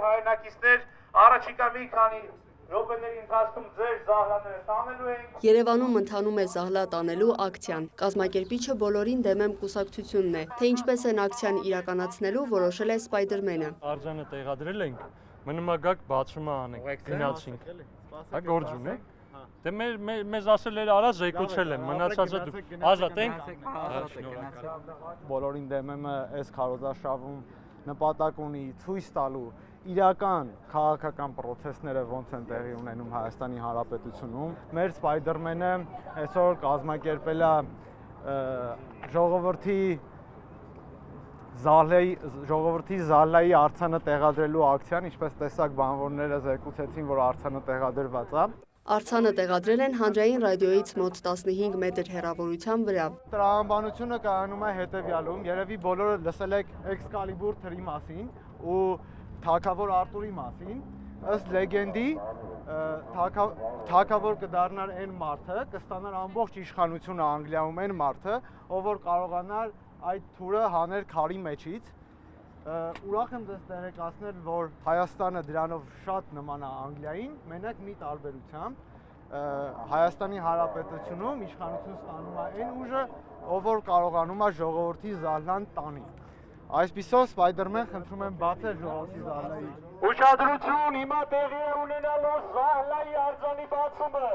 հայրենակիցներ, առաջիկա մի քանի րոպեների ընթացքում ձեր զահլաները տանելու ենք։ Երևանում ընթանում է զահլա տանելու ակցիան։ Կազմակերպիչը բոլորին դեմ եմ կուսակցությունն է, թե ինչպես են ակցիան իրականացնելու որոշել է Սպայդերմենը։ Արձանը տեղադրել ենք, մնում է գաք բացումը անենք, գնացինք։ Հա գործ ունենք։ Դե մեզ ասել էր արա զեկուցել եմ, մնացածը դու ազատ ենք։ Բոլորին դեմ եմ այս քարոզարշավում նպատակ ունի ցույց տալու իրական քաղաքական process-ները ոնց են տեղի ունենում Հայաստանի Հանրապետությունում։ Մեր Սպայդերմենը այսօր կազմակերպել է ժողովրդի զահլայի արձանը տեղադրելու ակցիան, ինչպես տեսակ բանվորները զեկուցեցին, որ արձանը տեղադրված է։ Արձանը տեղադրել են հանրային ռադիոյից մոտ 15 մետր հեռավորության վրա։ Տրամաբանությունը կայանում է հետևյալում, երևի բոլորը լսել եք Էքսկալիբուր թրի մասին ու Թագավոր Արտուրի մասին, ըստ լեգենդի թագավոր կդառնար այն մարդը, կստանար ամբողջ իշխանությունը Անգլիայում այն մարդը, ով որ կարողանար այդ թուրը հանել քարի մեջից։ Ուրախ եմ ձեզ տեղեկացնել, որ Հայաստանը դրանով շատ նման է Անգլիային, մենակ մի տարբերությամբ Հայաստանի Հանրապետությունում իշխանություն ստանում է այն ուժը, ով որ կարողանում է ժողովրդի զահլան տանի։ Այսպիսով Սպայդերմեն խնդրում եմ բացել ժողովրդի զահլայի։ Ուշադրություն, հիմա տեղի է ունենալու զահլայի արձանի բացումը։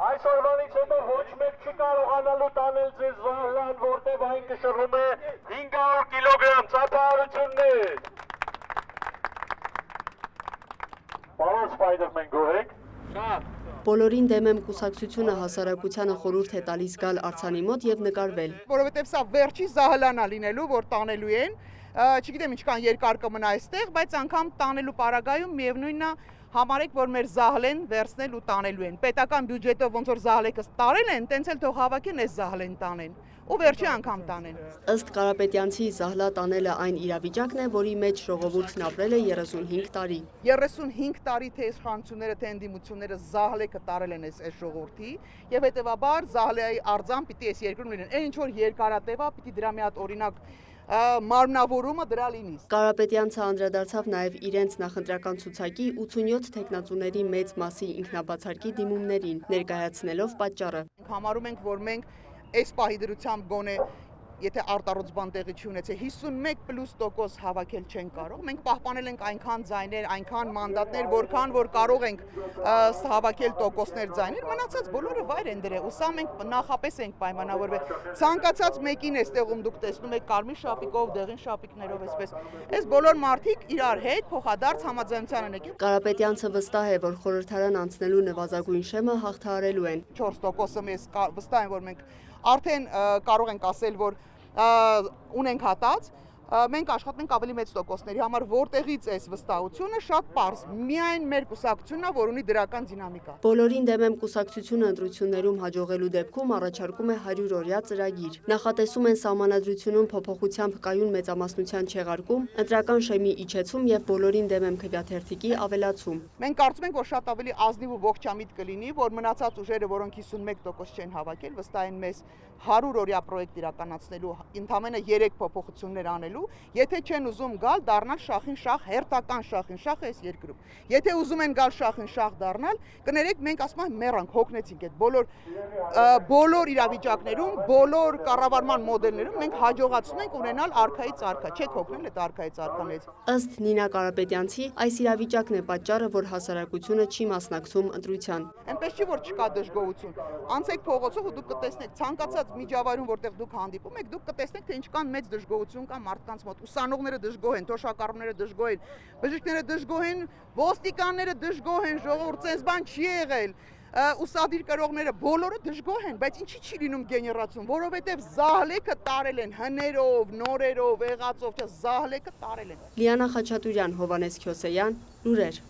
Այսօրվանից հետո ոչ մեկ չի կարողանալու տանել ձեր զահլան, որտեղ այն կշռում է 500 կիլոգրամ ծափահարություններ։ Պարոն Սպայդերմեն, գոհեք։ Բոլորին դեմ եմ կուսակցությունը հասարակությանը խորհուրդ է տալիս գալ արձանի մոտ եւ նկարվել։ Որովհետեւ սա վերջի զահլանա լինելու, որ տանելու են, չգիտեմ ինչքան երկար կմնա այստեղ, բայց անգամ տանելու պարագայում միևնույնն է համարեք, որ մեր զահլեն վերցնել ու տանելու են։ Պետական բյուջետով ոնց որ զահլեկը տարել են, տենց էլ թող հավաքեն այս զահլեն տանեն ու վերջի անգամ տանեն։ Ըստ Կարապետյանցի զահլա տանելը այն իրավիճակն է, որի մեջ ժողովուրդն ապրել է 35 տարի։ 35 տարի թե իշխանությունները, թե ընդդիմությունները զահլեկը տարել են այս ժողովրդի եւ հետեւաբար զահլեի արձան պիտի այս երկրում լինեն։ Այն ինչ որ երկարատևա պիտի դրա մի հատ օրինակ մարմնավորումը դրա լինի։ Կարապետյանցը անդրադարձավ նաև իրենց նախընտրական ցուցակի 87 թեկնածուների մեծ մասի ինքնաբացարկի դիմումներին, ներկայացնելով պատճառը։ Համարում ենք, որ մենք այս պահի դրությամբ գոնե եթե արտառոց բան տեղի չունեցե 51+% հավաքել չեն կարող։ Մենք պահպանել ենք այնքան ձայներ, այնքան մանդատներ, որքան որ կարող ենք հավաքել տոկոսներ ձայներ, մնացած բոլորը վայր են դրել։ Ու սա մենք նախապես ենք պայմանավորվել։ Ցանկացած մեկին էստեղում դուք տեսնում եք կարմիր շապիկով, դեղին շապիկներով, այսպես։ Այս բոլոր մարդիկ իրար հետ փոխադարձ համաձայնության են եկել։ Կարապետյանցը վստահ է, որ խորհրդարան անցնելու նվազագույն շեմը հաղթահարելու են։ 4%-ը մեզ վստահ են, որ մենք արդեն կարող ենք ասել, որ ունենք հատած, մենք աշխատում ենք ավելի մեծ տոկոսների համար, որտեղից այս վստահությունը շատ պարզ, միայն մեր կուսակցությունն է, որ ունի դրական դինամիկա։ Բոլորին դեմ եմ կուսակցությունը ընտրություններում հաջողելու դեպքում առաջարկում է 100-օրյա ծրագիր։ Նախատեսում են սահմանադրությունում փոփոխությամբ կայուն մեծամասնության չեղարկում, ընտրական շեմի իջեցում եւ բոլորին դեմ եմ քվեաթերթիկի ավելացում։ Մենք կարծում ենք, որ շատ ավելի ազնիվ ու ողջամիտ կլինի, որ մնացած ուժերը, որոնք 51% չեն հավաքել, վստահ են մեզ 100-օրյա պրոյեկտ իրականացնելու, ընդամենը 3 փոփոխություններ անելու, եթե չեն ուզում գալ դառնալ շախին շախ, հերթական շախին շախ այս երկրում։ Եթե ուզում են գալ շախին շախ դառնալ, կներեք մենք ասում ենք մեռանք, հոգնեցինք այդ բոլոր իրավիճակներում, բոլոր կառավարման մոդելներում մենք հաջողացնում ենք ունենալ արքայից արքա, չեք հոգնել այդ արքայից արքաներից։ Ըստ Նինա Կարապետյանցի, այս իրավիճակն է պատճառը, որ հասարակությունը չի մասնակցում ընտրության։ Այնպես չի, որ չկա դժգոհություն։ Անցեք փողոցով ու դուք կտեսնեք ցանկացած միջավայրում, որտեղ դուք հանդիպում եք, դուք կտեսնեք, թե ինչքան մեծ դժգոհություն կա մարդկանց մոտ։ Ուսանողները դժգոհ են, թոշակառուները դժգոհ են, բժիշկները դժգոհ են, ոստիկանները դժգոհ են, ժողովուրդ sense բան չի եղել։ Ուսադիր կրողները բոլորը դժգոհ են, բայց ինչի չի լինում գեներացիոն, որովհետև զահլեկը տարել են հներով, նորերով, եղածով, զահլեկը տարել են։ Լիանա Խաչատուրյան, Հովանես Քյոսեյան, լուրեր։